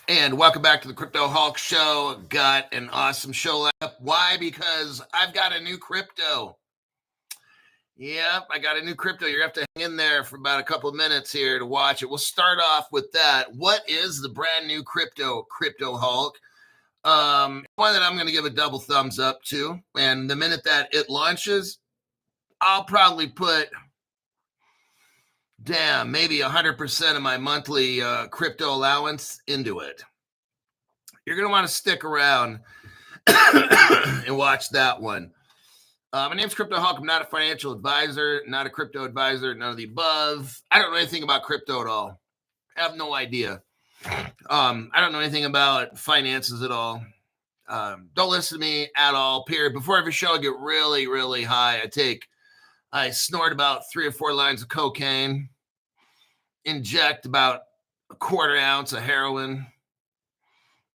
And welcome back to the Crypto Hulk Show. Got an awesome show up. Why? Because I've got a new crypto. Yep, I got a new crypto. You're going to have to hang in there for about a couple of minutes here to watch it. We'll start off with that. What is the brand new Crypto Hulk? One that I'm going to give a double thumbs up to. And the minute that it launches, I'll probably put, maybe 100% of my monthly crypto allowance into it. You're going to want to stick around and watch that one. My name's Crypto Hulk. I'm not a financial advisor, not a crypto advisor, none of the above. I don't know anything about crypto at all. I have no idea. I don't know anything about finances at all. Don't listen to me at all, period. Before every show, I get really, really high. I snort about 3 or 4 lines of cocaine, inject about a quarter ounce of heroin,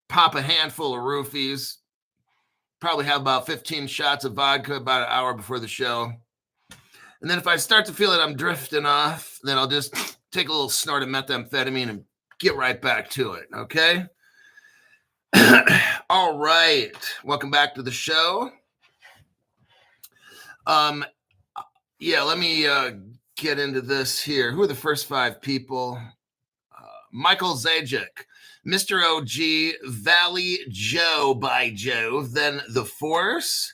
pop a handful of roofies, probably have about 15 shots of vodka about an hour before the show. And then if I start to feel that I'm drifting off, then I'll just take a little snort of methamphetamine and get right back to it, okay? All right. Welcome back to the show. Let me get into this here. Who are the first 5 people? Michael Zajic, Mr. OG, Valley Joe by Jove, then The Force,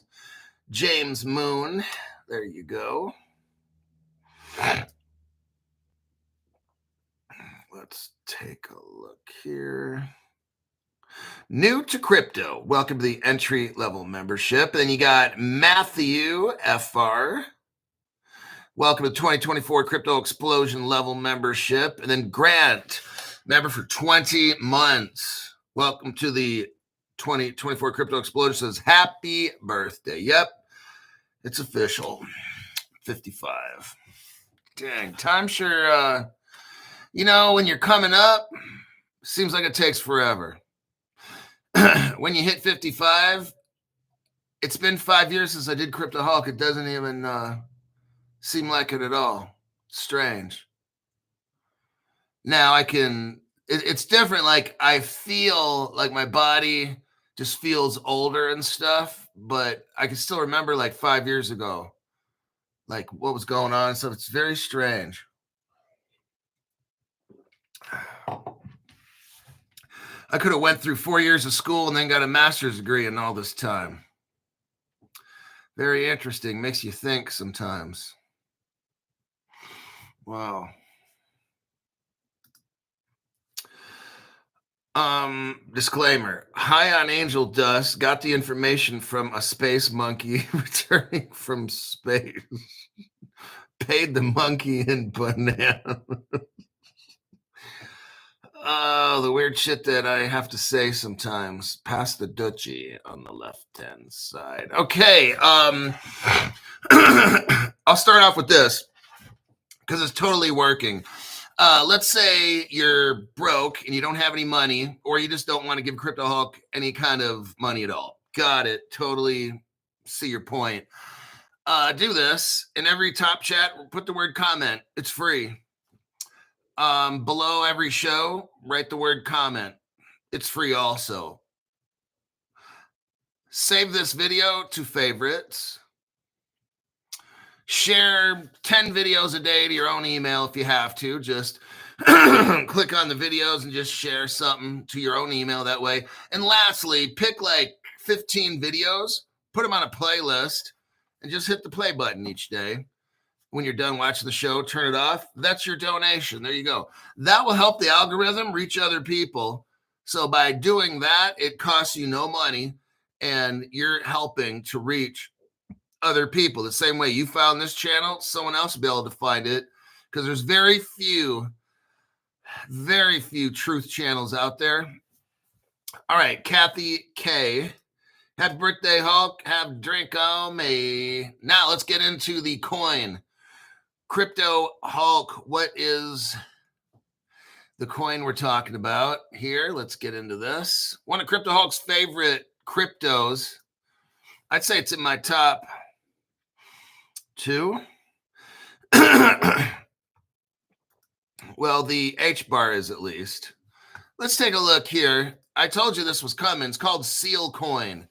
James Moon. There you go. Let's take a look here. New to crypto. Welcome to the entry level membership. Then you got Matthew Hbar. Welcome to 2024 Crypto Explosion level membership. And then Grant, member for 20 months. Welcome to the 2024 Crypto Explosion. Says happy birthday. Yep, it's official. 55. Dang, time sure, when you're coming up, seems like it takes forever. When you hit 55, it's been 5 years since I did Crypto Hulk. It doesn't even seem like it at all. Strange. Now it's different. Like I feel like my body just feels older and stuff, but I can still remember like 5 years ago, like what was going on and stuff. It's very strange. I could have went through 4 years of school and then got a master's degree in all this time. Very interesting. Makes you think sometimes. Wow. Disclaimer. High on angel dust. Got the information from a space monkey returning from space. Paid the monkey in banana. Oh, the weird shit that I have to say sometimes. Pass the Dutchie on the left-hand side. Okay. I'll start off with this because it's totally working. Let's say you're broke and you don't have any money, or you just don't want to give Crypto Hulk any kind of money at all. Got it. Totally see your point. Do this. In every top chat, put the word comment. It's free. Below every show, write the word comment. It's free also. Save this video to favorites. Share 10 videos a day to your own email if you have to. Just click on the videos and just share something to your own email that way. And lastly, pick like 15 videos, put them on a playlist, and just hit the play button each day. When you're done watching the show, turn it off. That's your donation. There you go. That will help the algorithm reach other people. So by doing that, it costs you no money, and you're helping to reach other people. The same way you found this channel, someone else will be able to find it, because there's very few truth channels out there. All right, Kathy K. Happy birthday, Hulk. Have a drink on me. Now let's get into the coin. Crypto Hulk, what is the coin we're talking about here? Let's get into this. One of Crypto Hulk's favorite cryptos. I'd say it's in my top 2. Well, the Hbar is at least. Let's take a look here. I told you this was coming. It's called Sealcoin.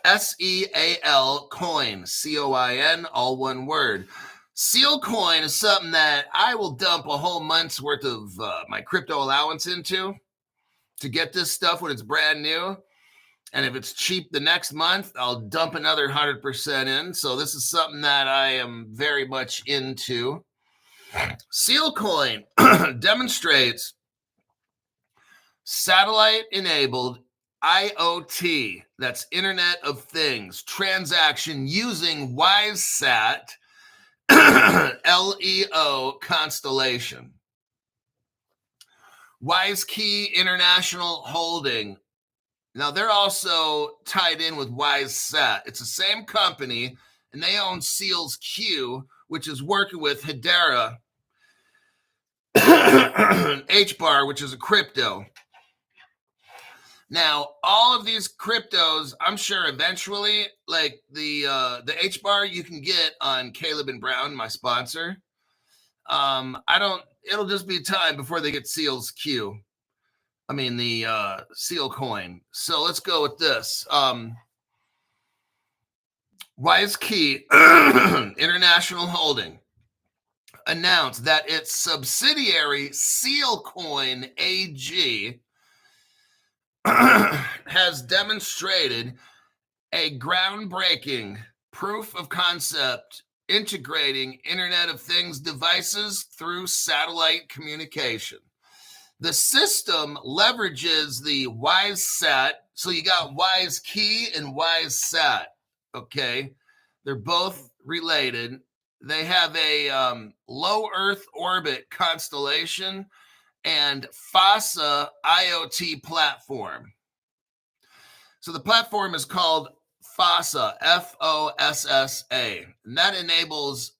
S-E-A-L coin. C-O-I-N, all one word. Sealcoin is something that I will dump a whole month's worth of my crypto allowance into to get this stuff when it's brand new. And if it's cheap the next month, I'll dump another 100% in. So this is something that I am very much into. Sealcoin demonstrates satellite-enabled IoT, that's Internet of Things, transaction using WiseSat LEO constellation. WiseKey International Holding. Now, they're also tied in with WiseSat. It's the same company, and they own SealsQ, which is working with Hbar, Hbar, which is a crypto. Now, all of these cryptos, I'm sure eventually, like the Hbar you can get on Caleb and Brown, my sponsor. It'll just be time before they get SealsQ. I mean, the Sealcoin. So let's go with this. WiseKey International Holding announced that its subsidiary Sealcoin AG has demonstrated a groundbreaking proof of concept integrating Internet of Things devices through satellite communication. The system leverages the WiseSat. So you got WiseKey and WiseSat. Okay. They're both related. They have a low Earth orbit constellation and FOSSA IoT platform. So the platform is called FOSSA, F-O-S-S-A, and that enables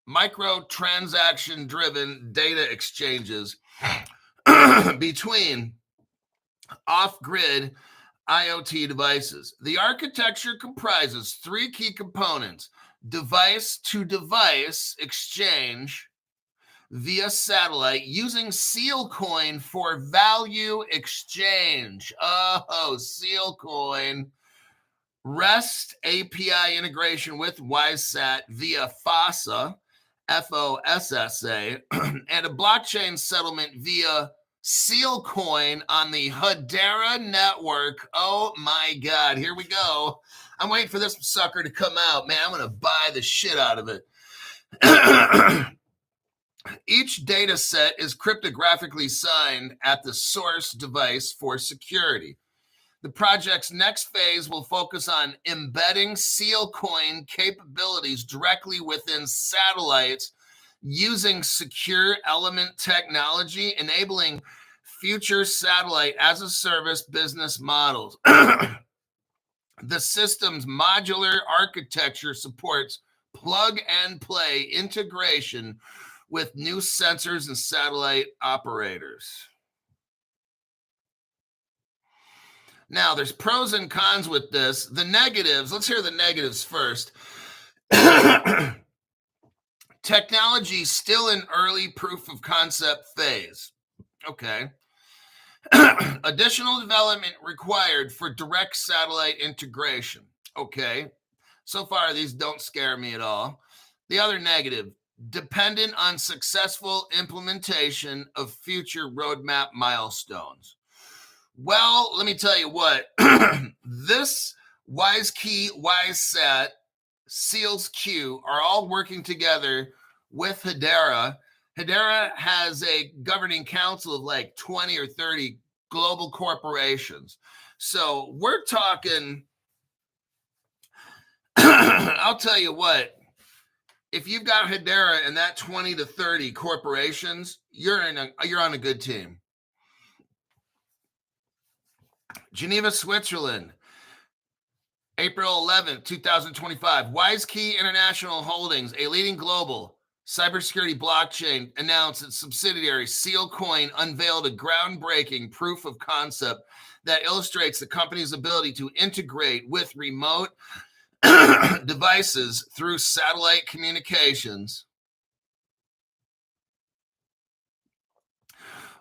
microtransaction-driven data exchanges between off-grid IoT devices. The architecture comprises three key components: device-to-device exchange via satellite using Sealcoin for value exchange. Oh, Sealcoin. REST API integration with WiseSat via FOSSA, F-O-S-S-A, and a blockchain settlement via Sealcoin on the Hbar network. Oh my God, here we go. I'm waiting for this sucker to come out. Man, I'm going to buy the shit out of it. Each data set is cryptographically signed at the source device for security. The project's next phase will focus on embedding Sealcoin capabilities directly within satellites using secure element technology, enabling future satellite as a service business models. The system's modular architecture supports plug and play integration with new sensors and satellite operators. Now, there's pros and cons with this. The negatives, let's hear the negatives first. Technology still in early proof of concept phase. Okay. Additional development required for direct satellite integration. Okay. So far, these don't scare me at all. The other negative, dependent on successful implementation of future roadmap milestones. Well, let me tell you what, this WiseKey, WiseSat, SealsQ are all working together with Hbar. Hbar has a governing council of like 20 or 30 global corporations. So we're talking, I'll tell you what, if you've got Hbar and that 20 to 30 corporations, you're on a good team. Geneva, Switzerland, April 11th, 2025. WiseKey International Holdings, a leading global cybersecurity blockchain, announced its subsidiary Sealcoin unveiled a groundbreaking proof of concept that illustrates the company's ability to integrate with remote devices through satellite communications.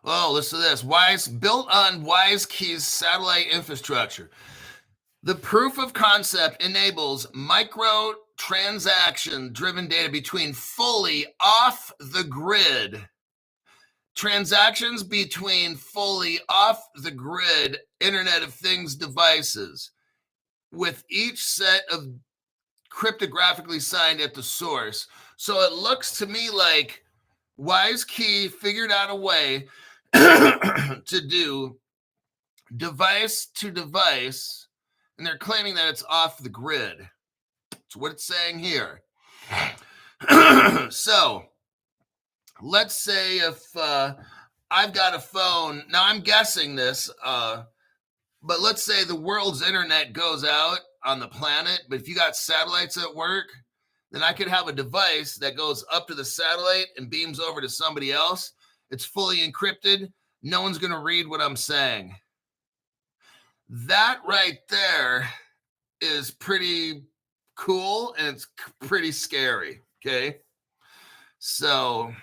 Oh, listen to this. Built on WiseKey's satellite infrastructure. The proof of concept enables micro-transaction-driven data between fully off-the-grid transactions between fully off-the-grid Internet of Things devices, with each set of cryptographically signed at the source. So it looks to me like WiseKey figured out a way to do device to device, and they're claiming that it's off the grid. That's what it's saying here. So let's say if I've got a phone, now I'm guessing this, but let's say the world's internet goes out on the planet, but if you got satellites at work, then I could have a device that goes up to the satellite and beams over to somebody else. It's fully encrypted. No one's going to read what I'm saying. That right there is pretty cool, and it's pretty scary, okay? So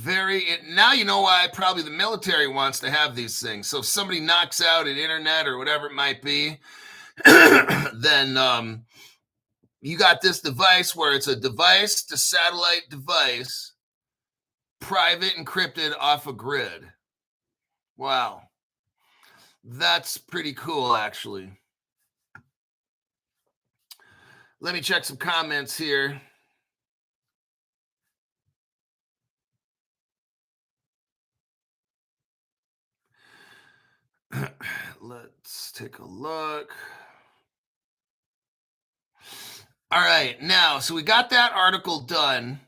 now you know why probably the military wants to have these things. So if somebody knocks out an internet or whatever it might be, then you got this device where it's a device to satellite device, private, encrypted off a grid. Wow. That's pretty cool, actually. Let me check some comments here. Let's take a look. All right, now, so we got that article done.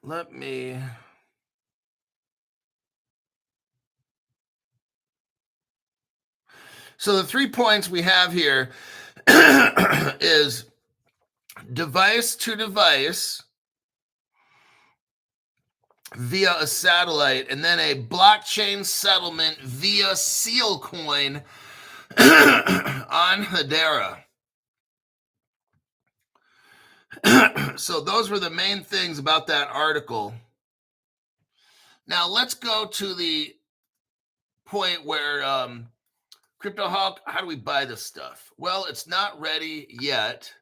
Let me... So the 3 points we have here is device to device via a satellite, and then a blockchain settlement via Sealcoin on Hbar. So those were the main things about that article. Now let's go to the point where Crypto Hulk, how do we buy this stuff? Well, it's not ready yet.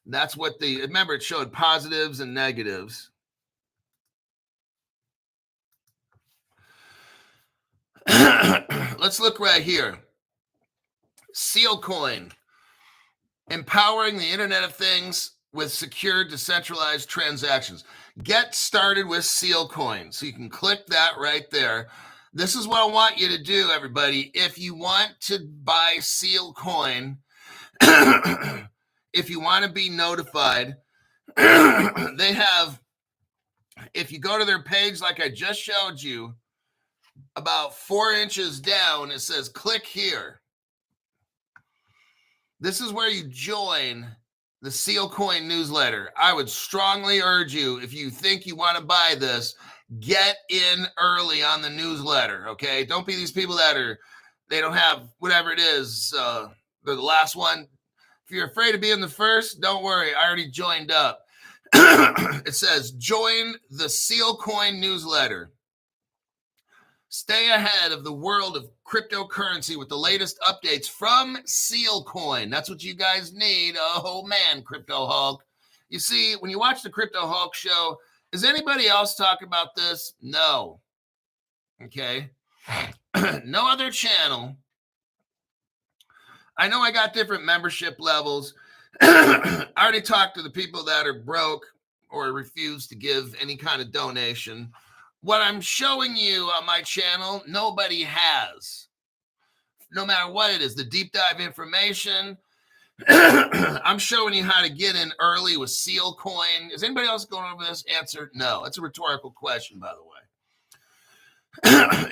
That's what remember, it showed positives and negatives. Let's look right here. Sealcoin, empowering the Internet of Things with secure, decentralized transactions. Get started with Sealcoin. So you can click that right there. This is what I want you to do, everybody. If you want to buy Sealcoin, if you want to be notified, they have, if you go to their page like I just showed you, about 4 inches down, it says click here. This is where you join the Sealcoin newsletter. I would strongly urge you, if you think you want to buy this, get in early on the newsletter, okay? Don't be these people that they don't have whatever it is. They're the last one. If you're afraid of being the first, don't worry. I already joined up. It says, join the Sealcoin newsletter. Stay ahead of the world of cryptocurrency with the latest updates from Sealcoin. That's what you guys need. Oh, man, Crypto Hulk. You see, when you watch the Crypto Hulk show, is anybody else talking about this? No. Okay. No other channel. I know I got different membership levels. I already talked to the people that are broke or refuse to give any kind of donation. What I'm showing you on my channel, nobody has. No matter what it is, the deep dive information. I'm showing you how to get in early with Sealcoin. Is anybody else going over this? Answer, no. That's a rhetorical question, by the way.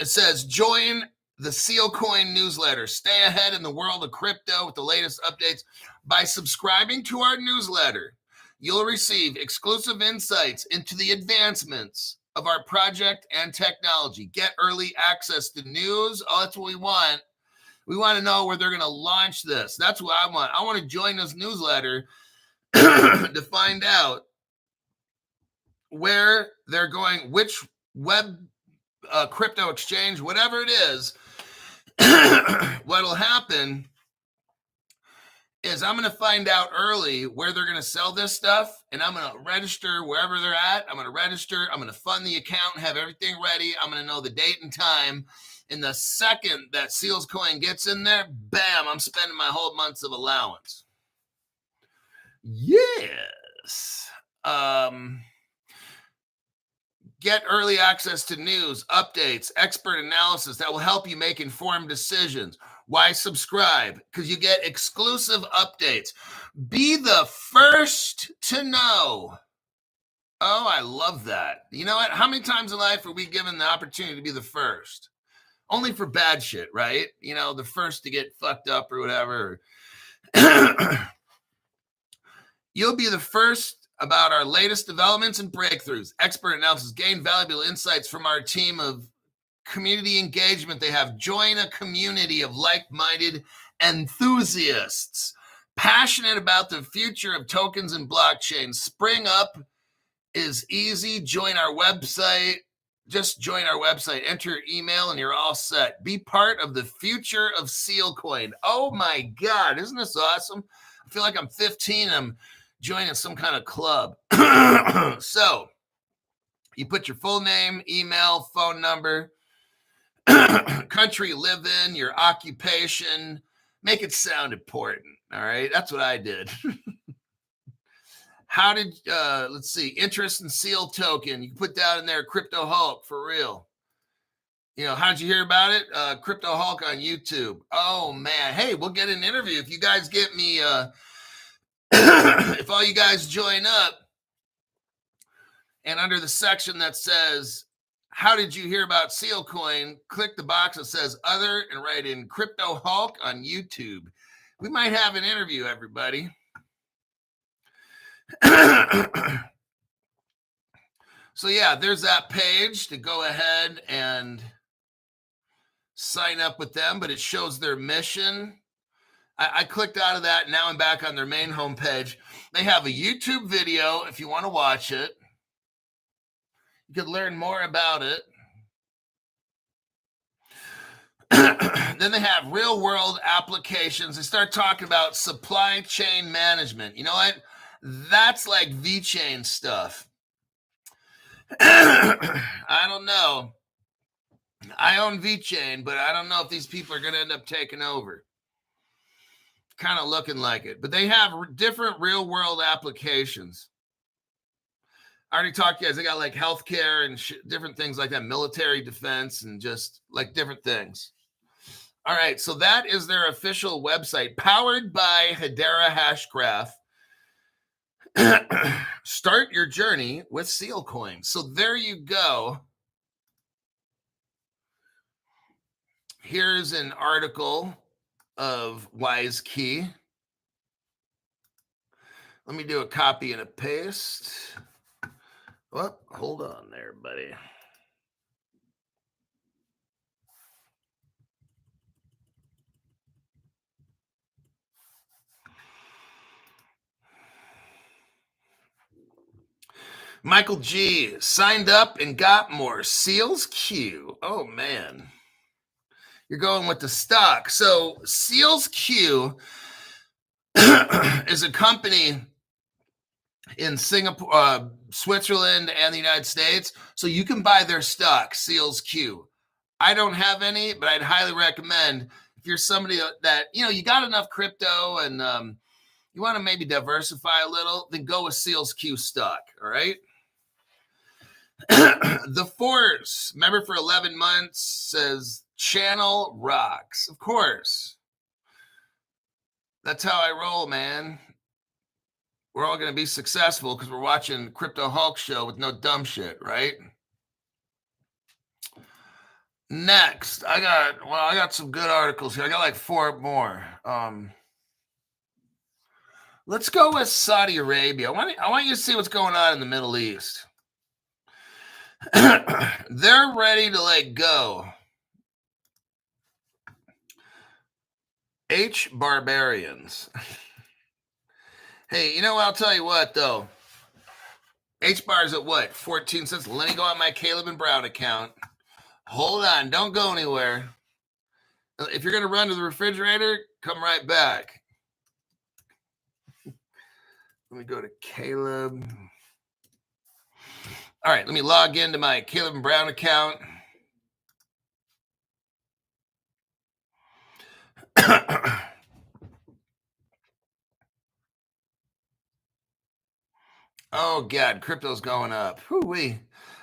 It says, join the Sealcoin newsletter. Stay ahead in the world of crypto with the latest updates by subscribing to our newsletter. you'll receive exclusive insights into the advancements of our project and technology. Get early access to news. Oh, that's what we want. We want to know where they're going to launch this. That's what I want. I want to join this newsletter to find out where they're going, which web crypto exchange, whatever it is. What'll happen is I'm going to find out early where they're going to sell this stuff, and I'm going to register wherever they're at. I'm going to register. I'm going to fund the account, have everything ready. I'm going to know the date and time. And the second that Sealcoin gets in there, bam, I'm spending my whole month's of allowance. Yes. Get early access to news, updates, expert analysis that will help you make informed decisions. Why subscribe? Because you get exclusive updates. Be the first to know. Oh, I love that. You know what? How many times in life are we given the opportunity to be the first? Only for bad shit, right? You know, the first to get fucked up or whatever. You'll be the first about our latest developments and breakthroughs. Expert analysis, gain valuable insights from our team of community engagement. They have join a community of like-minded enthusiasts passionate about the future of tokens and blockchain. Spring up is easy. Join our website. Just join our website, enter your email, and you're all set. Be part of the future of Sealcoin. Oh my God, isn't this awesome? I feel like I'm 15 and I'm joining some kind of club. So you put your full name, email, phone number, country you live in, your occupation. Make it sound important. All right. That's what I did. How did, let's see, interest in Seal token. You can put that in there, Crypto Hulk, for real. You know, how'd you hear about it? Crypto Hulk on YouTube. Oh, man. Hey, we'll get an interview. If you guys get me, if all you guys join up, and under the section that says, how did you hear about Sealcoin? Click the box that says other and write in Crypto Hulk on YouTube. We might have an interview, everybody. So yeah, there's that page to go ahead and sign up with them, but it shows their mission. I clicked out of that. Now I'm back on their main homepage. They have a YouTube video if you want to watch it. You could learn more about it. Then they have real world applications. They start talking about supply chain management. You know what? That's like VeChain stuff. I don't know. I own VeChain, but I don't know if these people are going to end up taking over. Kind of looking like it. But they have different real world applications. I already talked to you guys. They got like healthcare and different things like that, military defense and just like different things. All right. So that is their official website, powered by Hedera Hashgraph. Start your journey with Sealcoin. So there you go. Here's an article of WiseKey. Let me do a copy and a paste. Well, hold on there, buddy. Michael G. signed up and got more. Seals Q. Oh, man. You're going with the stock. So Seals Q is a company in Singapore, Switzerland, and the United States. So you can buy their stock, Seals Q. I don't have any, but I'd highly recommend if you're somebody that, you know, you got enough crypto and you want to maybe diversify a little, then go with Seals Q stock. All right. The Force, remember for 11 months, says channel rocks. Of course. That's how I roll, man. We're all going to be successful because we're watching Crypto Hulk show with no dumb shit, right? Next, I got some good articles here. I got like 4 more. Let's go with Saudi Arabia. I want you to see what's going on in the Middle East. They're ready to like go. Barbarians. Hey, you know what? I'll tell you what, though. Hbar's at what? 14 cents. Let me go on my Caleb and Brown account. Hold on. Don't go anywhere. If you're going to run to the refrigerator, come right back. Let me go to Caleb. All right. Let me log into my Caleb and Brown account. Oh, God. Crypto's going up. Whoo-wee.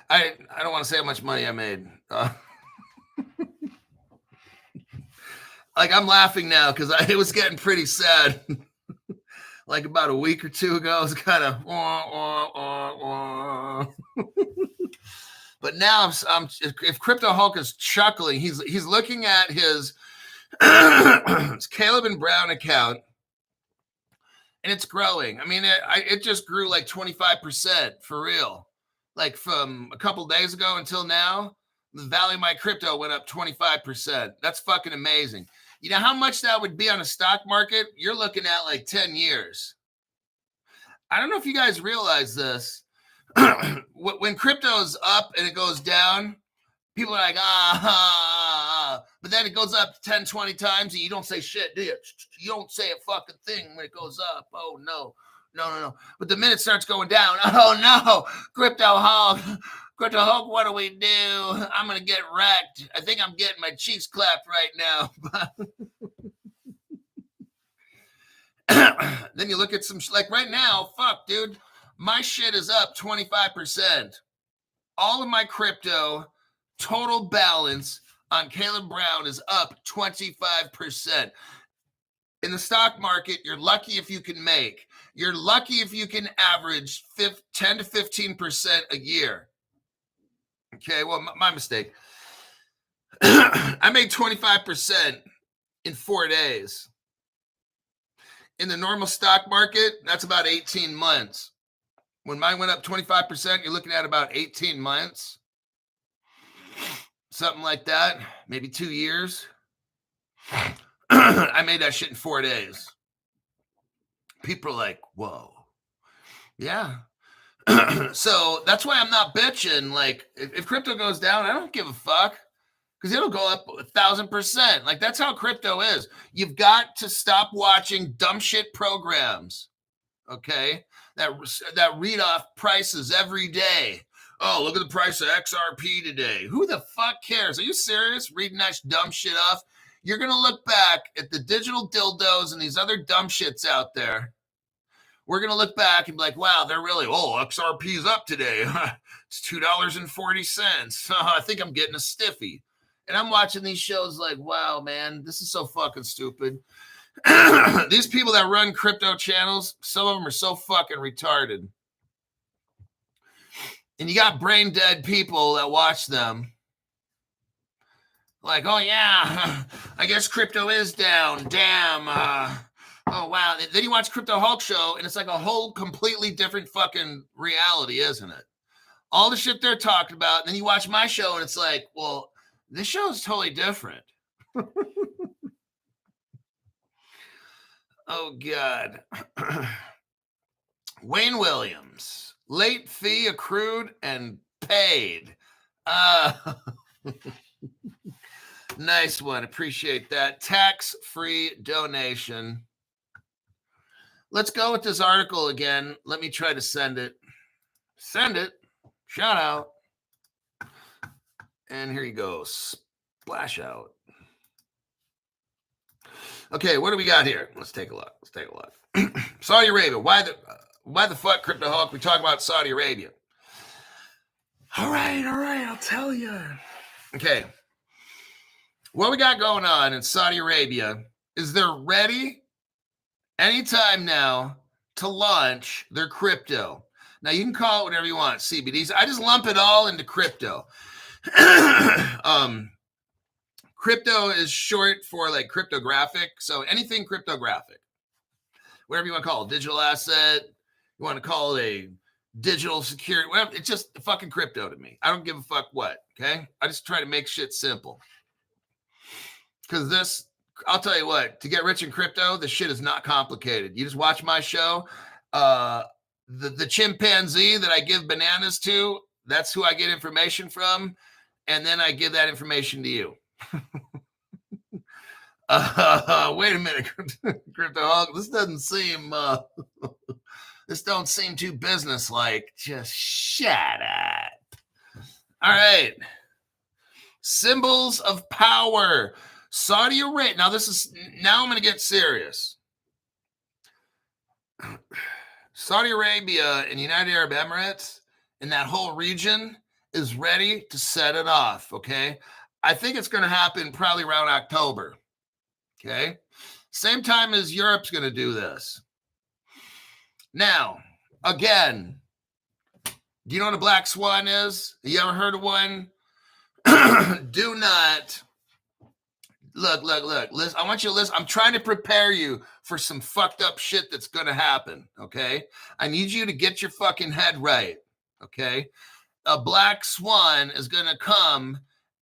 I don't want to say how much money I made. Like, I'm laughing now because it was getting pretty sad. Like about a week or two ago, it was kind of but now if Crypto Hulk is chuckling, he's looking at his Caleb and Brown account, and it's growing. I mean, it just grew like 25% for real. Like from a couple days ago until now, the value of my crypto went up 25%. That's fucking amazing. You know how much that would be on a stock market? You're looking at like 10 years. I don't know if you guys realize this. When crypto's up and it goes down, people are like, but then it goes up 10, 20 times and you don't say shit, do you? You don't say a fucking thing when it goes up. Oh, no. But the minute it starts going down, oh, no, Crypto Hulk, what do we do? I'm going to get wrecked. I think I'm getting my cheeks clapped right now. Then you look at some, like right now, fuck, dude, my shit is up 25%. All of my crypto total balance on Caleb Brown is up 25%. In the stock market, you're lucky if you can make. You're lucky if you can average 10 to 15% a year. Okay, well, my mistake. I made 25% in 4 days. In the normal stock market, that's about 18 months. When mine went up 25%, you're looking at about 18 months. Something like that. Maybe 2 years. I made that shit in 4 days. People are like, whoa. Yeah. So that's why I'm not bitching. Like, if crypto goes down, I don't give a fuck. Because it'll go up 1,000%. Like, that's how crypto is. You've got to stop watching dumb shit programs, okay, that read off prices every day. Oh, look at the price of XRP today. Who the fuck cares? Are you serious? Reading that dumb shit off? You're going to look back at the digital dildos and these other dumb shits out there. We're going to look back and be like, wow, they're really, XRP's up today. It's $2.40. I think I'm getting a stiffy. And I'm watching these shows like, wow, man, this is so fucking stupid. These people that run crypto channels, some of them are so fucking retarded. And you got brain dead people that watch them. Like, oh, yeah, I guess crypto is down. Damn. Oh, wow. Then you watch Crypto Hulk show, and it's like a whole completely different fucking reality, isn't it? All the shit they're talking about. And then you watch my show, and it's like, well, this show is totally different. Oh, God. Wayne Williams. Late fee accrued and paid. Nice one. Appreciate that. Tax-free donation. Let's go with this article again. Let me try to send it. Send it. Shout out. And here you go. Splash out. Okay, what do we got here? Let's take a look. Saudi Arabia. Why the fuck, Crypto Hulk? We talk about Saudi Arabia. All right. I'll tell you. Okay. What we got going on in Saudi Arabia is they're ready anytime now to launch their crypto. Now, you can call it whatever you want, CBDC. I just lump it all into crypto. Crypto is short for like cryptographic. So anything cryptographic, whatever you want to call it, digital asset. You want to call it a digital security. Well, it's just fucking crypto to me. I don't give a fuck what. Okay, I just try to make shit simple. Because this, I'll tell you what, to get rich in crypto, this shit is not complicated. You just watch my show. The chimpanzee that I give bananas to, that's who I get information from. And then I give that information to you. Wait a minute, Crypto. This doesn't seem, this don't seem too business-like. Just shut up. All right. Symbols of power. Saudi Arabia. Now I'm going to get serious. Saudi Arabia and United Arab Emirates and that whole region is ready to set it off, okay? I think it's going to happen probably around October, okay? Same time as Europe's going to do this. Now, again, do you know what a black swan is? You ever heard of one? Do not... Look. Listen, I want you to listen. I'm trying to prepare you for some fucked up shit that's going to happen, okay? I need you to get your fucking head right, okay? A black swan is going to come.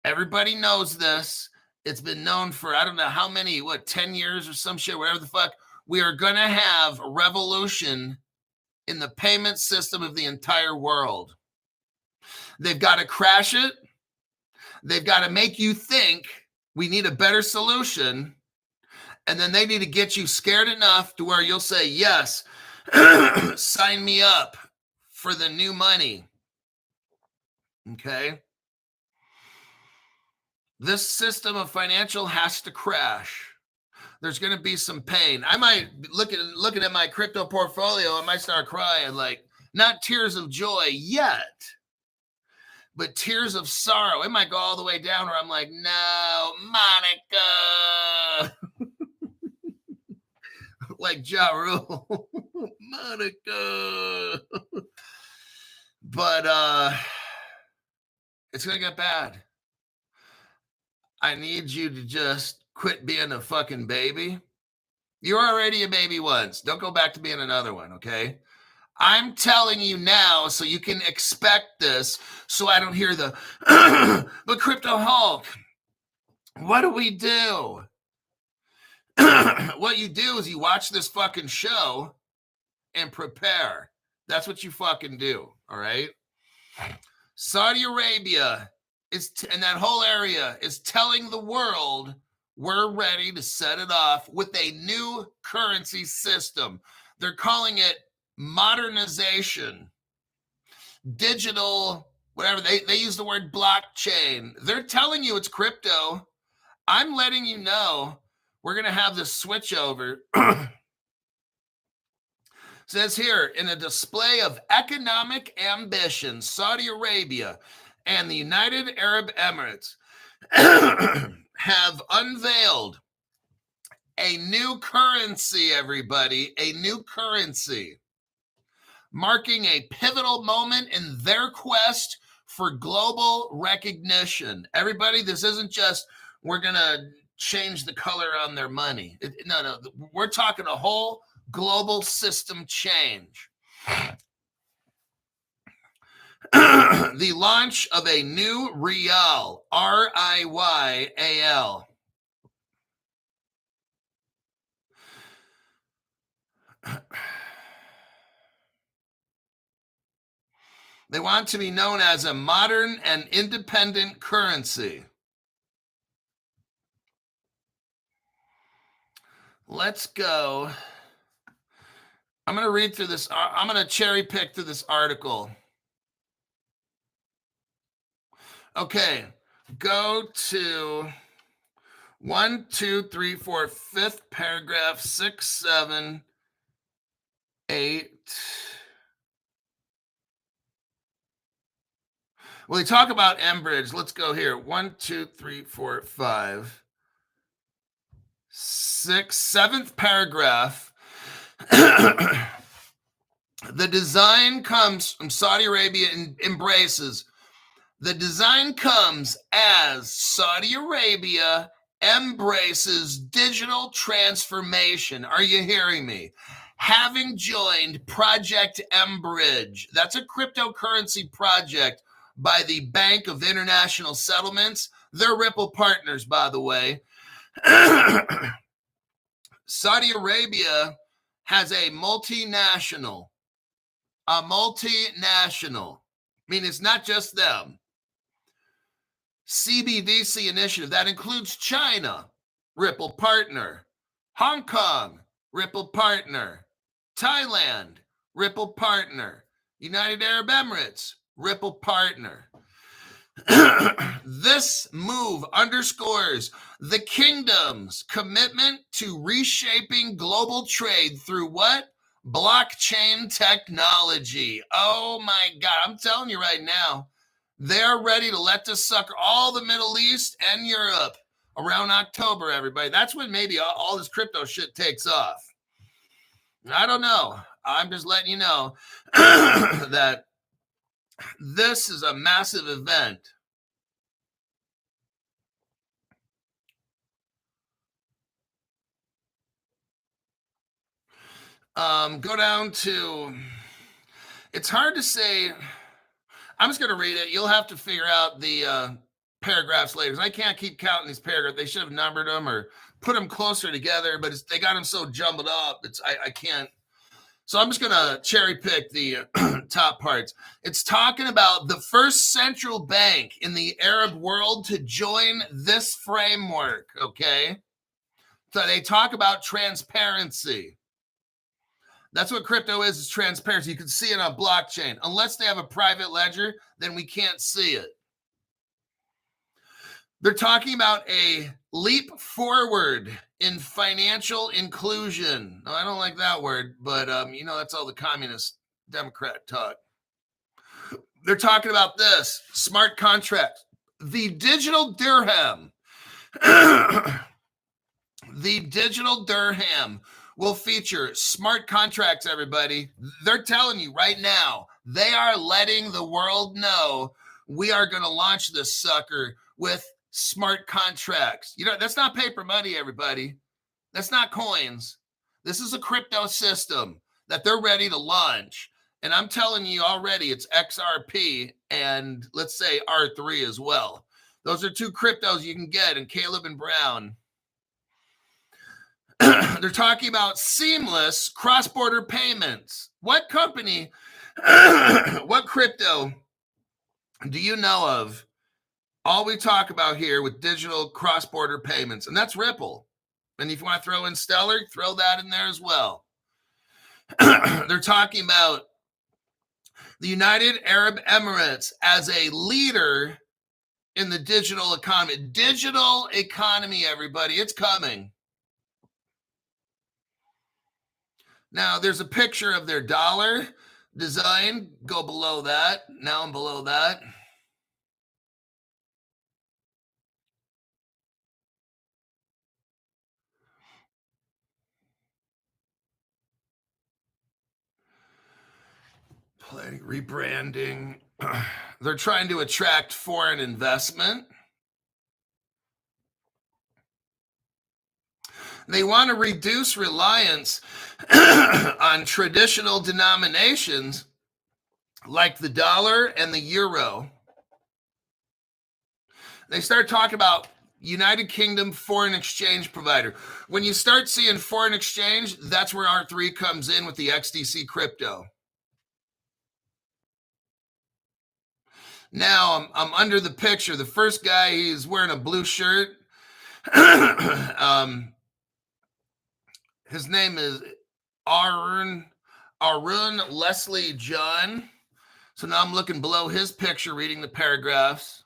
Everybody knows this. It's been known for, I don't know how many, 10 years or some shit, whatever the fuck. We are going to have a revolution in the payment system of the entire world. They've got to crash it. They've got to make you think we need a better solution, and then they need to get you scared enough to where you'll say, yes, sign me up for the new money. Okay? This system of financial has to crash. There's going to be some pain. I might, looking at my crypto portfolio, I might start crying, like, not tears of joy yet, but tears of sorrow. It might go all the way down where I'm like, no, Monica. Like Ja Rule. Monica. But it's going to get bad. I need you to just quit being a fucking baby. You're already a baby once. Don't go back to being another one, okay? I'm telling you now so you can expect this so I don't hear the, but Crypto Hulk, what do we do? What you do is you watch this fucking show and prepare. That's what you fucking do, all right? Saudi Arabia and that whole area is telling the world we're ready to set it off with a new currency system. They're calling it modernization, digital, whatever. They use the word blockchain. They're telling you it's crypto. I'm letting you know we're going to have this switch over. Says here, in a display of economic ambition, Saudi Arabia and the United Arab Emirates have unveiled a new currency, everybody, a new currency, marking a pivotal moment in their quest for global recognition. Everybody, this isn't just we're going to change the color on their money. No, we're talking a whole global system change. The launch of a new Rial, R-I-Y-A-L. They want to be known as a modern and independent currency. Let's go. I'm going to read through this. I'm going to cherry pick through this article. Okay, go to 1, 2, 3, 4, 5th paragraph, 6, 7, 8. Well, they talk about Enbridge. Let's go here. 1, 2, 3, 4, 5, 6, 7th paragraph. The design comes from Saudi Arabia and embraces. The design comes as Saudi Arabia embraces digital transformation. Are you hearing me? having joined Project Bridge. That's a cryptocurrency project by the Bank of International Settlements. They're Ripple partners, by the way. Saudi Arabia has a multinational. I mean, it's not just them. CBDC initiative, that includes China, Ripple partner. Hong Kong, Ripple partner. Thailand, Ripple partner. United Arab Emirates, Ripple partner. This move underscores the kingdom's commitment to reshaping global trade through what? Blockchain technology. Oh my God, I'm telling you right now, they're ready to let this sucker all the Middle East and Europe around October, everybody. That's when maybe all this crypto shit takes off. I don't know. I'm just letting you know that this is a massive event. Go down to, it's hard to say. I'm just going to read it. You'll have to figure out the paragraphs later. I can't keep counting these paragraphs. They should have numbered them or put them closer together, but they got them so jumbled up. I can't. So I'm just going to cherry pick the top parts. It's talking about the first central bank in the Arab world to join this framework, okay? So they talk about transparency. That's what crypto is transparency. You can see it on blockchain. Unless they have a private ledger, then we can't see it. They're talking about a leap forward in financial inclusion. No, I don't like that word, but that's all the communist Democrat talk. They're talking about this, smart contracts, the digital dirham. The digital dirham will feature smart contracts, everybody. They're telling you right now, they are letting the world know we are going to launch this sucker with smart contracts. That's not paper money, everybody. That's not coins. This is a crypto system that they're ready to launch. And I'm telling you already, it's XRP and let's say R3 as well. Those are two cryptos you can get in Caleb and Brown. They're talking about seamless cross-border payments. What company, what crypto do you know of? All we talk about here with digital cross-border payments, and that's Ripple. And if you want to throw in Stellar, throw that in there as well. They're talking about the United Arab Emirates as a leader in the digital economy. Digital economy, everybody, it's coming. Now, there's a picture of their dollar design. Go below that. Now I'm below that. Planning, rebranding. They're trying to attract foreign investment. They want to reduce reliance on traditional denominations like the dollar and the euro. They start talking about United Kingdom foreign exchange provider. When you start seeing foreign exchange, that's where R3 comes in with the XDC crypto. Now I'm under the picture. The first guy, he's wearing a blue shirt. His name is Arun Leslie John. So now I'm looking below his picture, reading the paragraphs.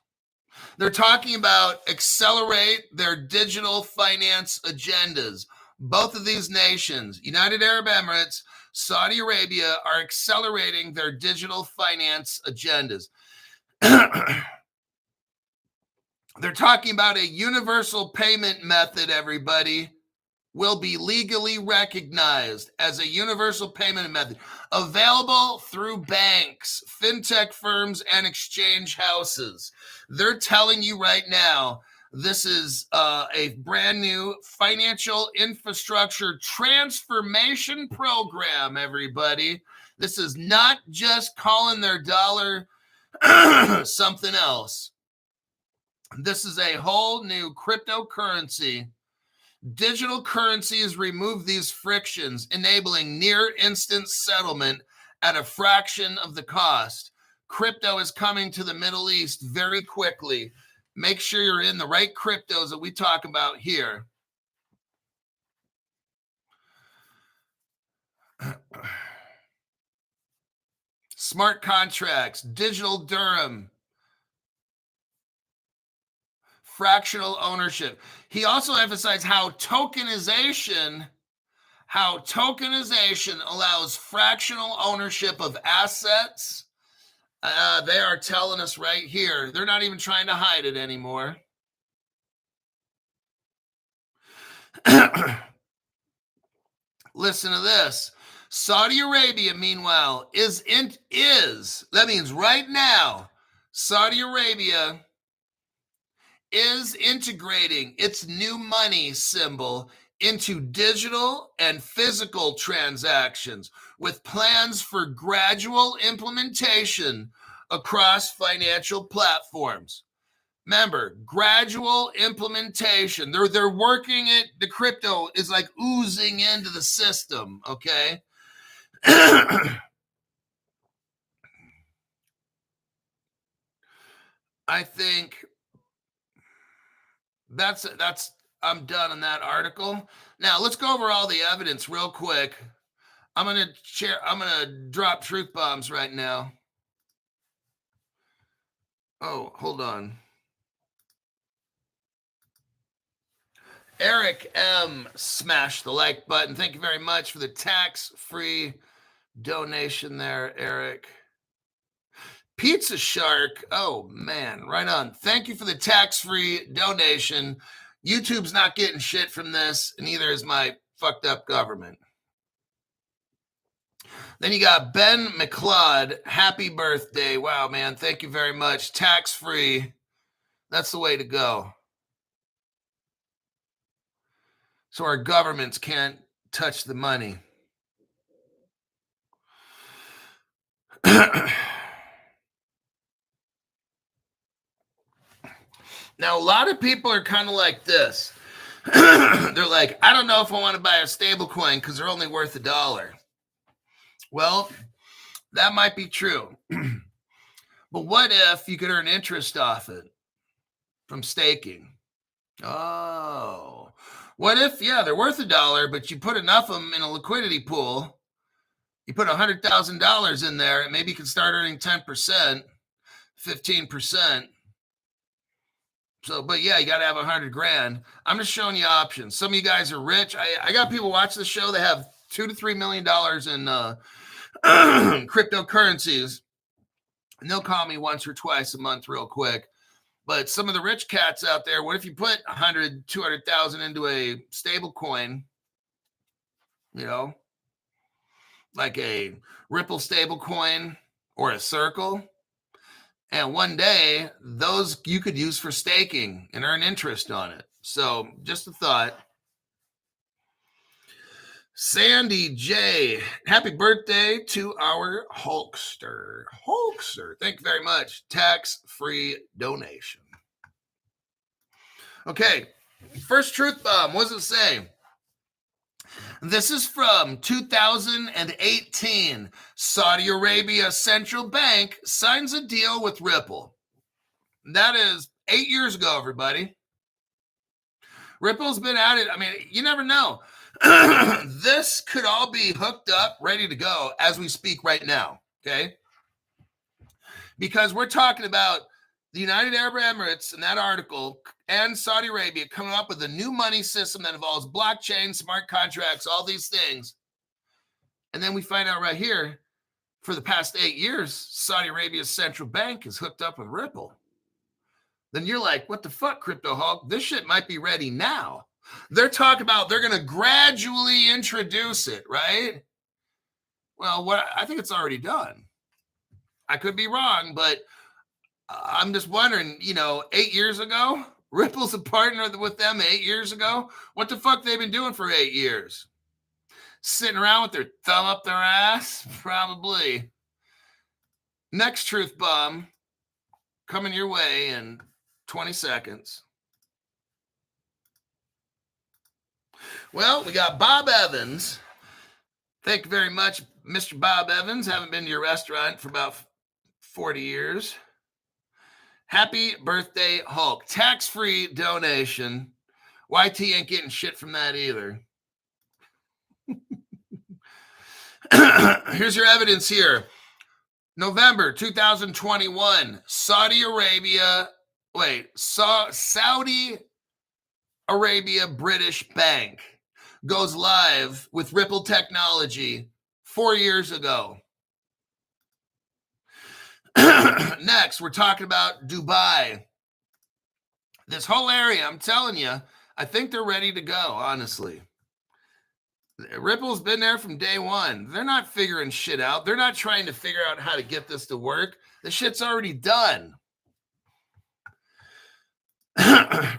They're talking about accelerate their digital finance agendas. Both of these nations, United Arab Emirates, Saudi Arabia, are accelerating their digital finance agendas. They're talking about a universal payment method, everybody, will be legally recognized as a universal payment method available through banks, fintech firms, and exchange houses. They're telling you right now This is a brand new financial infrastructure transformation program, everybody. This is not just calling their dollar something else. This is a whole new cryptocurrency. Digital currencies remove these frictions, enabling near instant settlement at a fraction of the cost. Crypto is coming to the Middle East very quickly. Make sure you're in the right cryptos that we talk about here. Smart contracts, digital dirham, fractional ownership. He also emphasized how tokenization allows fractional ownership of assets. They are telling us right here. They're not even trying to hide it anymore. Listen to this. Saudi Arabia, meanwhile, that means right now, Saudi Arabia is integrating its new money symbol into digital and physical transactions with plans for gradual implementation across financial platforms. Remember, gradual implementation. They're working it. The crypto is like oozing into the system, okay? I think that's I'm done on that article. Now let's go over all the evidence real quick. I'm gonna drop truth bombs right now. Oh, hold on. Eric M. smashed the like button. Thank you very much for the tax-free donation there, Eric. Pizza Shark. Oh, man. Right on. Thank you for the tax-free donation. YouTube's not getting shit from this, and neither is my fucked up government. Then you got Ben McLeod. Happy birthday. Wow, man. Thank you very much. Tax-free. That's the way to go. So our governments can't touch the money. Now, a lot of people are kind of like this. They're like, I don't know if I want to buy a stable coin because they're only worth $1. Well, that might be true. But what if you could earn interest off it from staking? Oh, what if, they're worth $1, but you put enough of them in a liquidity pool, you put $100,000 in there, and maybe you can start earning 10%, 15%. So, but yeah, you got to have $100,000. I'm just showing you options. Some of you guys are rich. I got people watch the show that have $2 to $3 million in cryptocurrencies, and they'll call me once or twice a month real quick. But some of the rich cats out there, what if you put 100, 200,000 into a stable coin, like a Ripple stable coin or a Circle, and one day those you could use for staking and earn interest on it. So just a thought. Sandy J, happy birthday to our Hulkster. Thank you very much. Tax-free donation. Okay, first truth bomb. What does it say? This is from 2018. Saudi Arabia Central Bank signs a deal with Ripple. That is 8 years ago, everybody. Ripple's been at it. I mean, you never know. This could all be hooked up, ready to go as we speak right now, okay? Because we're talking about the United Arab Emirates in that article and Saudi Arabia coming up with a new money system that involves blockchain, smart contracts, all these things. And then we find out right here, for the past 8 years, Saudi Arabia's central bank is hooked up with Ripple. Then you're like, what the fuck, Crypto Hulk? This shit might be ready now. They're talking about they're going to gradually introduce it, right? Well, I think it's already done. I could be wrong, but I'm just wondering, 8 years ago, Ripple's a partner with them 8 years ago. What the fuck they been doing for 8 years? Sitting around with their thumb up their ass? Probably. Next truth bomb coming your way in 20 seconds. Well, we got Bob Evans. Thank you very much, Mr. Bob Evans. Haven't been to your restaurant for about 40 years. Happy birthday, Hulk. Tax-free donation. YT ain't getting shit from that either. Here's your evidence here. November 2021, Saudi Arabia British Bank goes live with Ripple technology 4 years ago. Next, we're talking about Dubai. This whole area, I'm telling you, I think they're ready to go, honestly. Ripple's been there from day one. They're not figuring shit out. They're not trying to figure out how to get this to work. The shit's already done.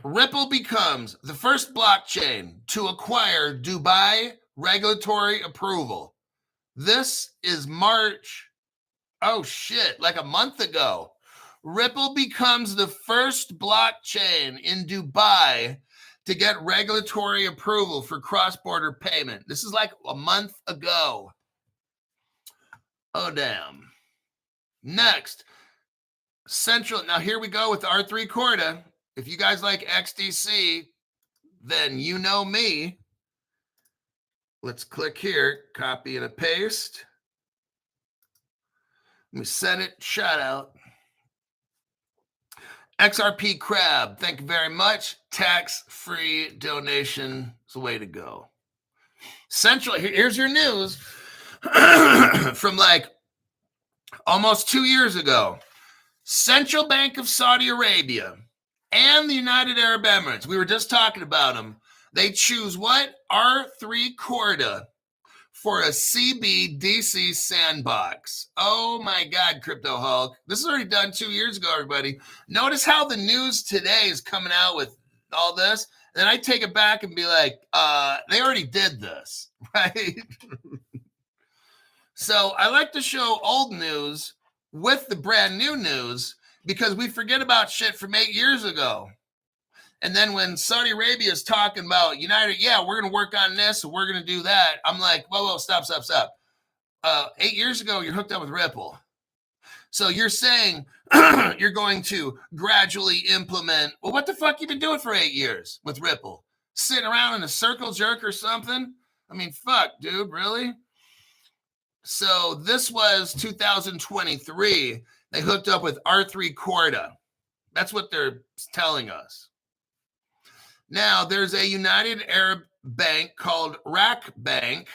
Ripple becomes the first blockchain to acquire Dubai regulatory approval. This is March. Oh shit, like a month ago. Ripple becomes the first blockchain in Dubai to get regulatory approval for cross-border payment. This is like a month ago. Oh, damn. Next, Central. Now, here we go with R3 Corda. If you guys like XDC, then you know me. Let's click here, copy and a paste. Let me send it, shout out. XRP Crab, thank you very much. Tax-free donation is the way to go. Central, here's your news from like almost 2 years ago. Central Bank of Saudi Arabia and the United Arab Emirates, we were just talking about them. They choose what? R3 Corda for a CBDC sandbox. Oh my God, Crypto Hulk. This is already done 2 years ago, everybody. Notice how the news today is coming out with all this. Then I take it back and be like, they already did this, right? So I like to show old news with the brand new news because we forget about shit from 8 years ago. And then when Saudi Arabia is talking about United, yeah, we're going to work on this and we're going to do that. I'm like, whoa, stop. 8 years ago, you're hooked up with Ripple. So you're saying you're going to gradually implement, well, what the fuck you been doing for 8 years with Ripple? Sitting around in a circle jerk or something? I mean, fuck, dude, really? So this was 2023. They hooked up with R3 Corda. That's what they're telling us. Now, there's a United Arab Bank called Rack Bank.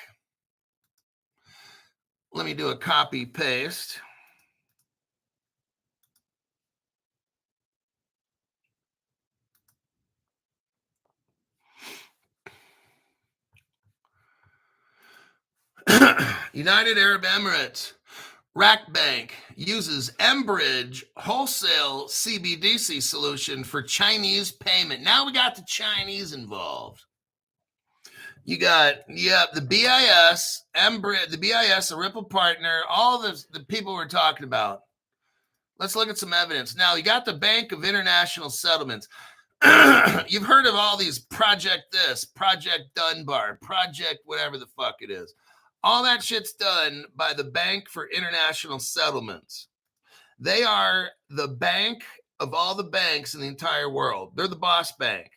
Let me do a copy paste. United Arab Emirates Rack Bank uses Mbridge wholesale CBDC solution for Chinese payment. Now we got the Chinese involved. You got, the BIS, Mbridge, the BIS, a Ripple partner, all the people we're talking about. Let's look at some evidence. Now, you got the Bank of International Settlements. You've heard of all these Project this, Project Dunbar, Project whatever the fuck it is. All that shit's done by the Bank for International Settlements. They are the bank of all the banks in the entire world. They're the boss bank.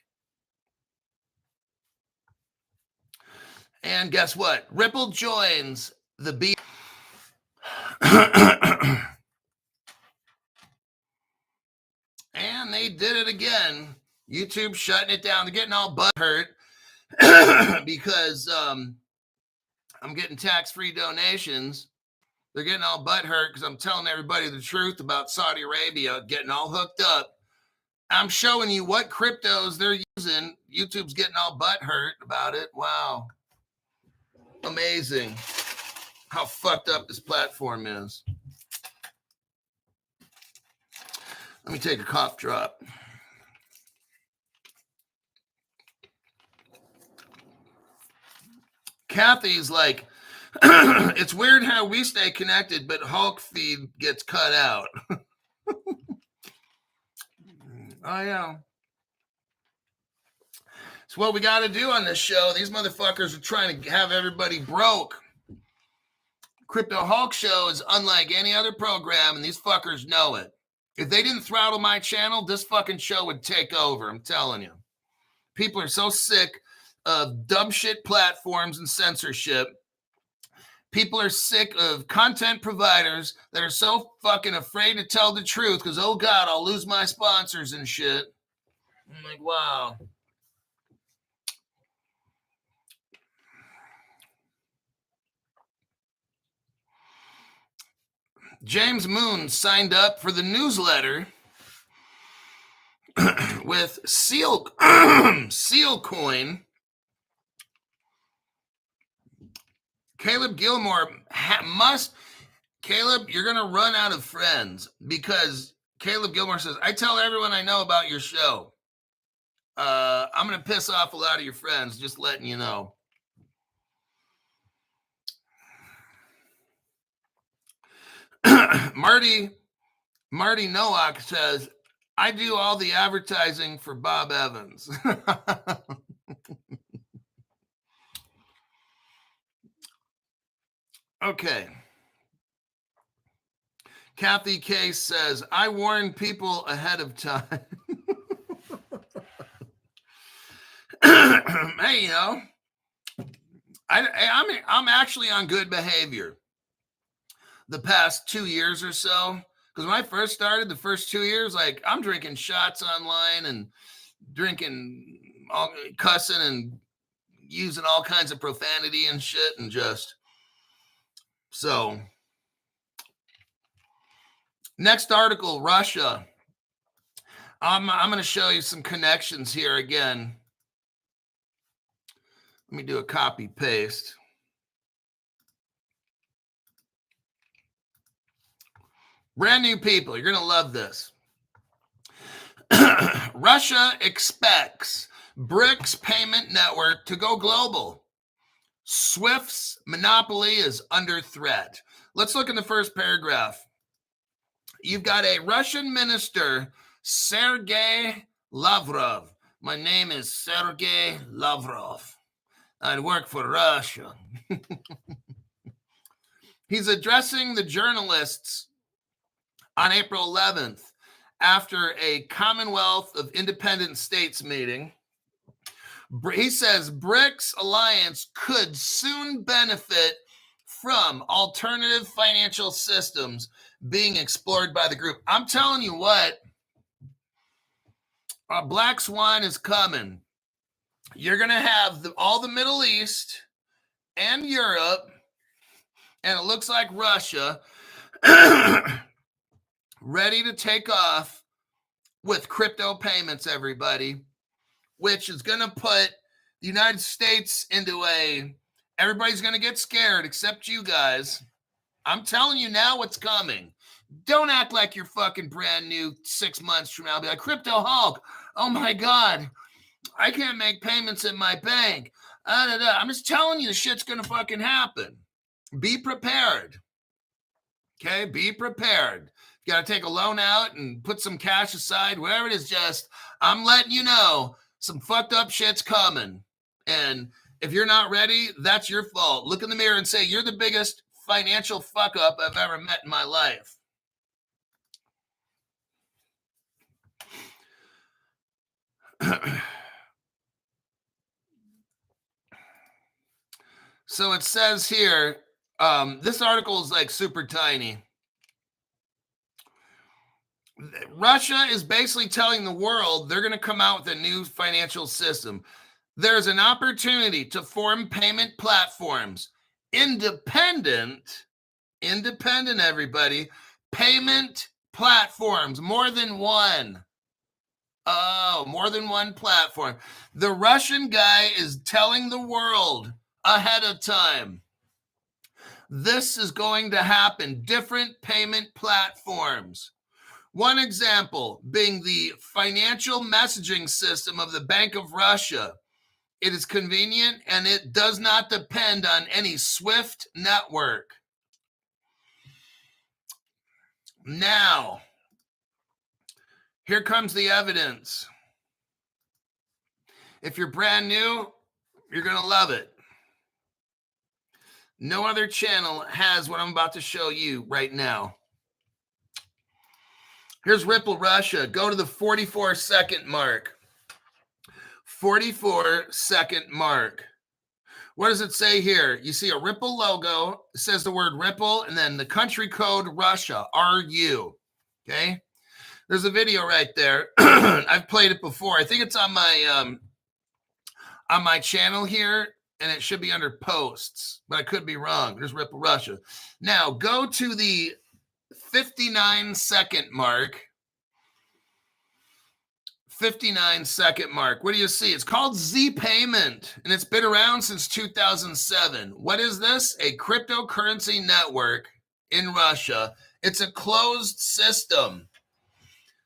And guess what? Ripple joins the B. And they did it again. YouTube shutting it down. They're getting all butthurt because I'm getting tax-free donations. They're getting all butthurt because I'm telling everybody the truth about Saudi Arabia getting all hooked up. I'm showing you what cryptos they're using. YouTube's getting all butthurt about it. Wow. Amazing how fucked up this platform is. Let me take a cough drop. Kathy's like, it's weird how we stay connected, but Hulk feed gets cut out. Oh, yeah. It's what we got to do on this show. These motherfuckers are trying to have everybody broke. Crypto Hulk show is unlike any other program, and these fuckers know it. If they didn't throttle my channel, this fucking show would take over. I'm telling you. People are so sick of dumb shit platforms and censorship. People are sick of content providers that are so fucking afraid to tell the truth because, oh God, I'll lose my sponsors and shit. I'm like, wow. James Moon signed up for the newsletter with Sealcoin. Caleb Gilmore Caleb, you're going to run out of friends because Caleb Gilmore says, I tell everyone I know about your show. I'm going to piss off a lot of your friends, just letting you know. Marty Nowak says, I do all the advertising for Bob Evans. Okay. Kathy Case says, I warn people ahead of time. Hey, you know, I'm actually on good behavior the past 2 years or so. Because when I first started, the first 2 years, like I'm drinking shots online and cussing and using all kinds of profanity and shit and just so. Next article, Russia. I'm going to show you some connections here again. Let me do a copy paste. Brand new people, you're going to love this. Russia expects Brics payment network to go global. Swift's monopoly is under threat. Let's look in the first paragraph. You've got a Russian minister, Sergei Lavrov. My name is Sergei Lavrov. I work for Russia. He's addressing the journalists on April 11th after a Commonwealth of Independent States meeting. He says BRICS alliance could soon benefit from alternative financial systems being explored by the group. I'm telling you what, a black swan is coming. You're going to have all the Middle East and Europe, and it looks like Russia, ready to take off with crypto payments, everybody, which is going to put the United States into everybody's going to get scared except you guys. I'm telling you now what's coming. Don't act like you're fucking brand new 6 months from now. Be like, Crypto Hulk, oh my God, I can't make payments in my bank. I'm just telling you the shit's going to fucking happen. Be prepared. Okay, be prepared. You got to take a loan out and put some cash aside, whatever it is. Just, I'm letting you know some fucked up shit's coming. And if you're not ready, that's your fault. Look in the mirror and say, you're the biggest financial fuck up I've ever met in my life. So it says here, this article is like super tiny. Russia is basically telling the world they're going to come out with a new financial system. There's an opportunity to form payment platforms. Independent, everybody. Payment platforms, more than one. Oh, more than one platform. The Russian guy is telling the world ahead of time. This is going to happen. Different payment platforms. One example being the financial messaging system of the Bank of Russia. It is convenient, and it does not depend on any Swift network. Now, here comes the evidence. If you're brand new, you're going to love it. No other channel has what I'm about to show you right now. Here's Ripple Russia. Go to the 44-second mark. 44-second mark. What does it say here? You see a Ripple logo. It says the word Ripple and then the country code Russia, RU. Okay? There's a video right there. I've played it before. I think it's on my channel here, and it should be under posts, but I could be wrong. There's Ripple Russia. Now, go to the 59-second mark. 59-second mark. What do you see? It's called Z Payment, and it's been around since 2007. What is this? A cryptocurrency network in Russia. It's a closed system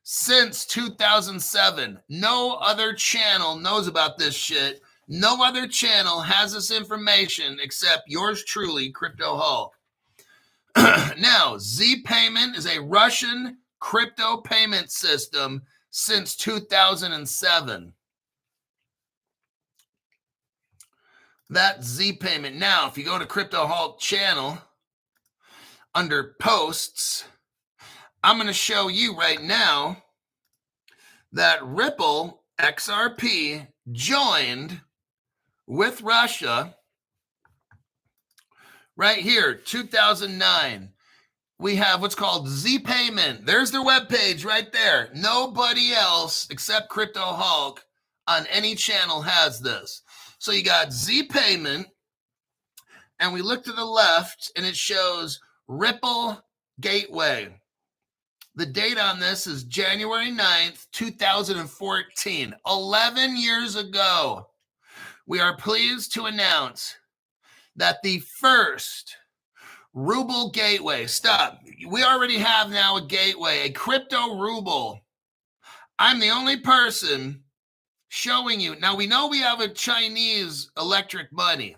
since 2007. No other channel knows about this shit. No other channel has this information except yours truly, Crypto Hulk. Now, Z Payment is a Russian crypto payment system since 2007. That Z Payment. Now, if you go to Crypto Hulk channel, under posts, I'm going to show you right now that Ripple XRP joined with Russia right here, 2009. We have what's called Z Payment. There's their webpage right there. Nobody else except Crypto Hulk on any channel has this. So you got Z Payment, and we look to the left, and it shows Ripple Gateway. The date on this is January 9th, 2014, 11 years ago. We are pleased to announce that the first ruble gateway, stop. We already have now a gateway, a crypto ruble. I'm the only person showing you. Now, we know we have a Chinese electric money.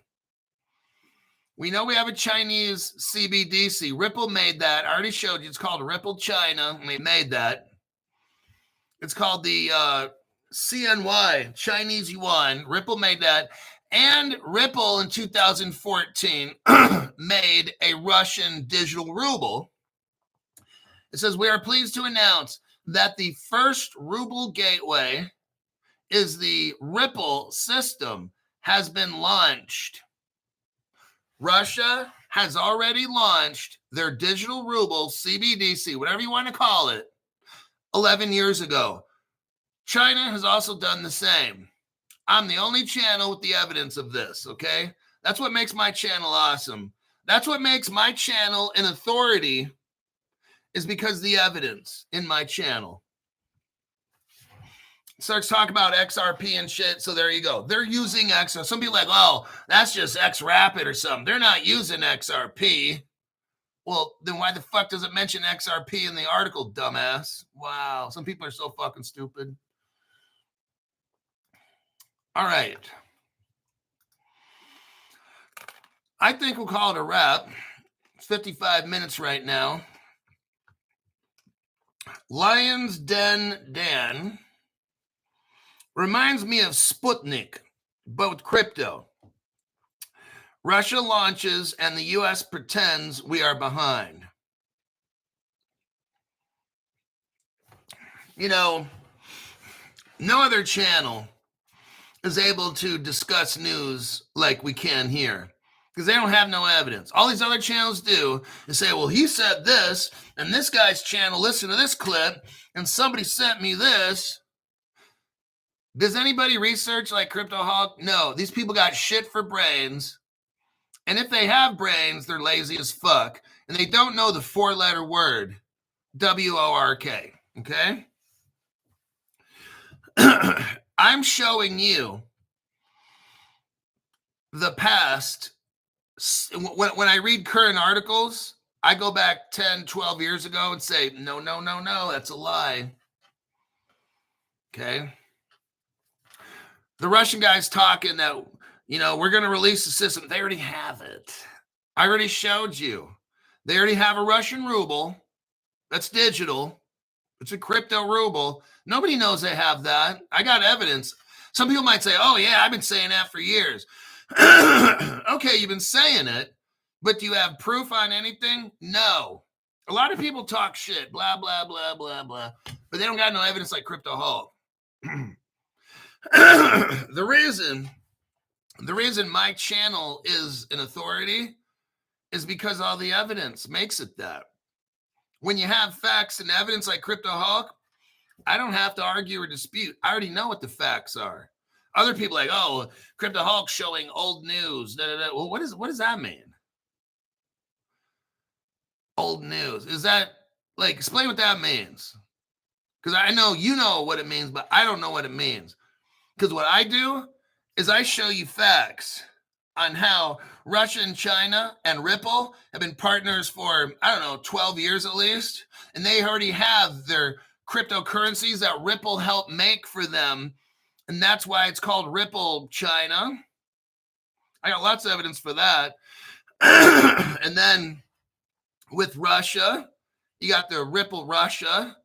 We know we have a Chinese CBDC. Ripple made that. I already showed you. It's called Ripple China. They made that. It's called the CNY, Chinese Yuan. Ripple made that. And Ripple in 2014 made a Russian digital ruble. It says, we are pleased to announce that the first ruble gateway is the Ripple system has been launched. Russia has already launched their digital ruble, CBDC, whatever you want to call it, 11 years ago. China has also done the same. I'm the only channel with the evidence of this, okay? That's what makes my channel awesome. That's what makes my channel an authority, is because the evidence in my channel. Starts talking about XRP and shit, so there you go. They're using XRP. Some people are like, oh, that's just XRapid or something. They're not using XRP. Well, then why the fuck does it mention XRP in the article, dumbass? Wow, some people are so fucking stupid. All right. I think we'll call it a wrap. It's 55 minutes right now. Lion's Den Dan reminds me of Sputnik, but with crypto. Russia launches and the U.S. pretends we are behind. You know, no other channel is able to discuss news like we can here because they don't have no evidence. All these other channels do is say, well, he said this, and this guy's channel listened to this clip, and somebody sent me this. Does anybody research like Crypto Hulk? No, these people got shit for brains. And if they have brains, they're lazy as fuck. And they don't know the four-letter word, W-O-R-K, okay? I'm showing you the past. When I read current articles, I go back 10, 12 years ago and say, no, that's a lie. Okay? The Russian guy's talking that, we're going to release the system. They already have it. I already showed you. They already have a Russian ruble. That's digital. It's a crypto ruble. Nobody knows they have that. I got evidence. Some people might say, oh, yeah, I've been saying that for years. Okay, you've been saying it, but do you have proof on anything? No. A lot of people talk shit, blah, blah, blah, blah, blah, but they don't got no evidence like Crypto Hulk. The reason my channel is an authority is because all the evidence makes it that. When you have facts and evidence like Crypto Hulk, I don't have to argue or dispute. I already know what the facts are. Other people like, oh, Crypto Hulk showing old news. Da, da, da. Well, what does that mean? Old news. Is that like, explain what that means? Because I know you know what it means, but I don't know what it means. Because what I do is I show you facts on how Russia and China and Ripple have been partners for, 12 years at least. And they already have their cryptocurrencies that Ripple helped make for them. And that's why it's called Ripple China. I got lots of evidence for that. And then with Russia, you got the Ripple Russia.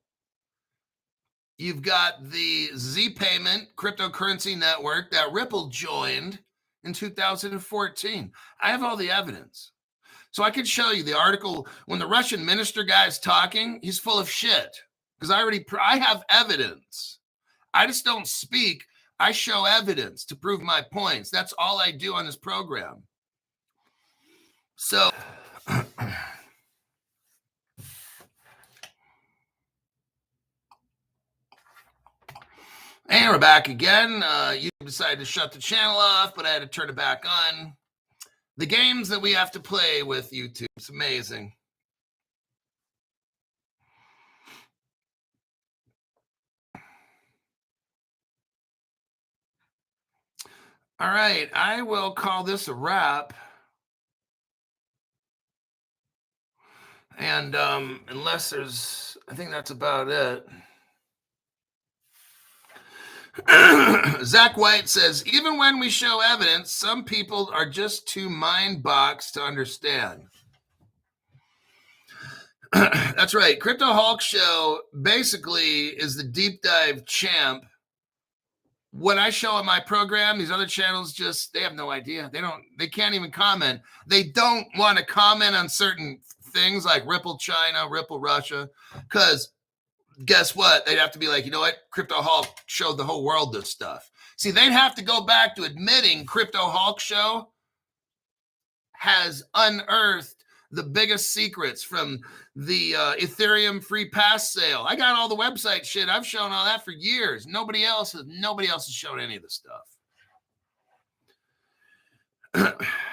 You've got the Z Payment cryptocurrency network that Ripple joined in 2014. I have all the evidence. So I could show you the article when the Russian minister guy is talking, he's full of shit because I have evidence. I just don't speak. I show evidence to prove my points. That's all I do on this program. So and we're back again. You decided to shut the channel off, but I had to turn it back on. The games that we have to play with YouTube, it's amazing. All right, I will call this a wrap. And unless I think that's about it. Zach White says, even when we show evidence, some people are just too mind-boxed to understand. That's right. Crypto Hulk Show basically is the deep dive champ. What I show on my program, these other channels they have no idea. They can't even comment. They don't want to comment on certain things like Ripple China, Ripple Russia, because guess what? They'd have to be like, you know what? Crypto Hulk showed the whole world this stuff. See, they'd have to go back to admitting Crypto Hulk Show has unearthed the biggest secrets from the Ethereum free pass sale. I got all the website shit. I've shown all that for years. Nobody else has shown any of this stuff.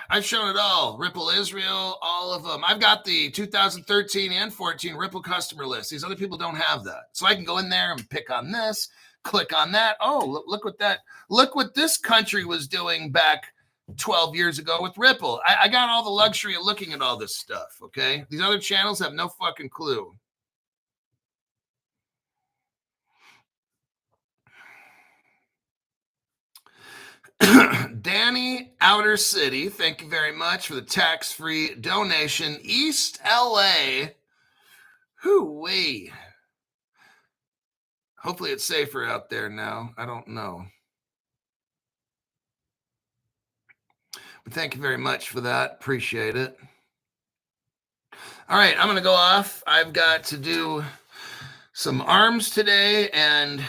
I've shown it all. Ripple Israel, all of them. I've got the 2013 and 14 Ripple customer list. These other people don't have that. So I can go in there and pick on this, click on that. Oh, look what this country was doing back 12 years ago with Ripple. I got all the luxury of looking at all this stuff, okay? These other channels have no fucking clue. Danny Outer City, thank you very much for the tax-free donation. East LA. Hoo-wee. Hopefully it's safer out there now. I don't know. But thank you very much for that. Appreciate it. All right, I'm going to go off. I've got to do some arms today and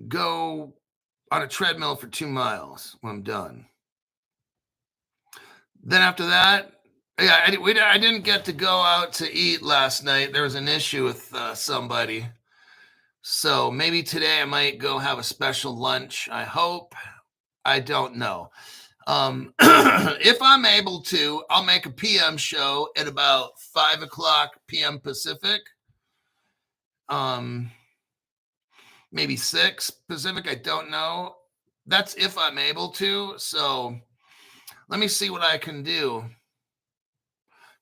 go on a treadmill for 2 miles when I'm done. Then after that, I didn't get to go out to eat last night. There was an issue with somebody. So maybe today I might go have a special lunch. I hope. I don't know. If I'm able to, I'll make a PM show at about 5:00 p.m. Pacific. Maybe 6 Pacific. I don't know. That's if I'm able to. So let me see what I can do.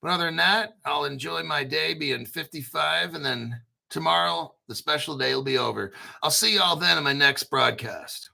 But other than that, I'll enjoy my day being 55. And then tomorrow, the special day will be over. I'll see y'all then in my next broadcast.